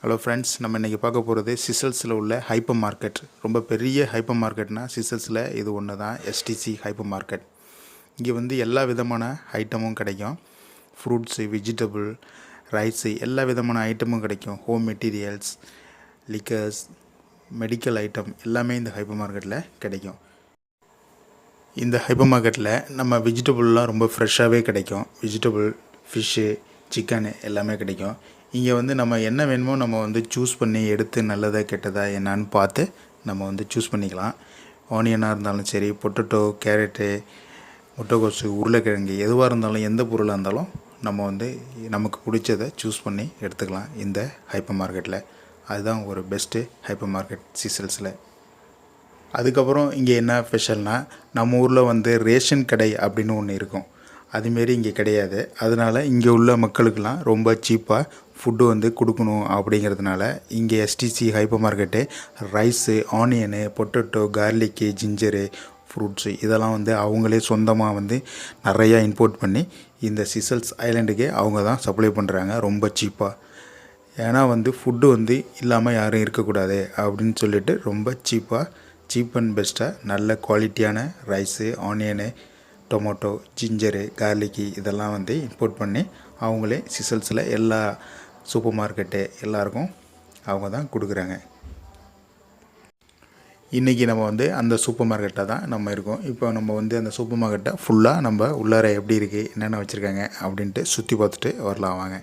Hello friends, நம்ம இன்றைக்கி பார்க்க போகிறது சிசல்ஸில் உள்ள ஹைப்பர் மார்க்கெட். ரொம்ப பெரிய ஹைப்பர் மார்க்கெட்னால் சிசல்ஸில் இது ஒன்று தான், எஸ்டிசி ஹைப்பர் மார்க்கெட். இங்கே வந்து எல்லா விதமான ஐட்டமும் கிடைக்கும். ஃப்ரூட்ஸு, வெஜிடபிள், ரைஸு, எல்லா விதமான ஐட்டமும் கிடைக்கும். Home materials, lickers, medical item எல்லாமே இந்த ஹைப்பர் மார்க்கெட்டில் கிடைக்கும். இந்த ஹைப்பர் மார்க்கெட்டில் நம்ம வெஜிடபிள்லாம் ரொம்ப ஃப்ரெஷ்ஷாகவே கிடைக்கும். வெஜிடபிள், ஃபிஷ்ஷு, சிக்கனு எல்லாமே கிடைக்கும். இங்கே வந்து நம்ம என்ன வேணுமோ நம்ம வந்து சூஸ் பண்ணி எடுத்து நல்லதா கெட்டதா என்னான்னு பார்த்து நம்ம வந்து சூஸ் பண்ணிக்கலாம். ஆனியனாக இருந்தாலும் சரி, பொட்டேட்டோ, கேரட்டு, முட்டைக்கோசு, உருளைக்கிழங்கு, எதுவாக இருந்தாலும் எந்த பொருளாக இருந்தாலும் நம்ம வந்து நமக்கு பிடிச்சதை சூஸ் பண்ணி எடுத்துக்கலாம் இந்த ஹைப்பர் மார்க்கெட்டில். அதுதான் ஒரு பெஸ்ட்டு ஹைப்பர் மார்க்கெட் சிசல்ஸில். அதுக்கப்புறம் இங்கே என்ன ஸ்பெஷல்னால், நம்ம ஊரில் வந்து ரேஷன் கடை அப்படின்னு ஒன்று இருக்கும். அதுமாரி இங்கே கிடையாது. அதனால் இங்கே உள்ள மக்களுக்கெல்லாம் ரொம்ப சீப்பாக ஃபுட்டு வந்து கொடுக்கணும். அப்படிங்கிறதுனால இங்கே STC hyper market rice, onion, potato, garlic, ginger, fruits இதெல்லாம் வந்து அவங்களே சொந்தமாக வந்து நிறையா இம்போர்ட் பண்ணி இந்த சிசல்ஸ் ஐலாண்டுக்கே அவங்க தான் சப்ளை பண்ணுறாங்க ரொம்ப சீப்பாக. ஏன்னா வந்து ஃபுட்டு வந்து இல்லாமல் யாரும் இருக்கக்கூடாது அப்படின்னு சொல்லிட்டு ரொம்ப சீப் அண்ட் பெஸ்ட்டாக நல்ல குவாலிட்டியான rice, onion, tomato, ginger, garlic இதெல்லாம் வந்து இம்போர்ட் பண்ணி அவங்களே சிசல்ஸில் எல்லா சூப்பர் மார்க்கெட்டு எல்லாருக்கும் அவங்க தான் கொடுக்குறாங்க. இன்றைக்கி நம்ம வந்து அந்த சூப்பர் மார்க்கெட்டில் தான் நம்ம இருக்கோம். இப்போ நம்ம வந்து அந்த சூப்பர் மார்க்கெட்டை ஃபுல்லாக நம்ம உள்ளார எப்படி இருக்குது, என்னென்ன வச்சுருக்காங்க அப்படின்ட்டு சுற்றி பார்த்துட்டு வரலாம் வாங்க.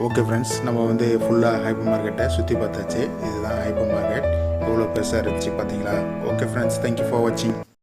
ஓகே ஃப்ரெண்ட்ஸ், நம்ம வந்து ஃபுல்லாக ஹைப்பர் மார்க்கெட்டை சுற்றி பார்த்தாச்சு. இதுதான் ஹைப்பர் மார்க்கெட். எவ்வளோ பெருசாக இருந்துச்சு பார்த்தீங்களா? ஓகே ஃப்ரெண்ட்ஸ், தேங்க்யூ ஃபார் வாட்சிங்.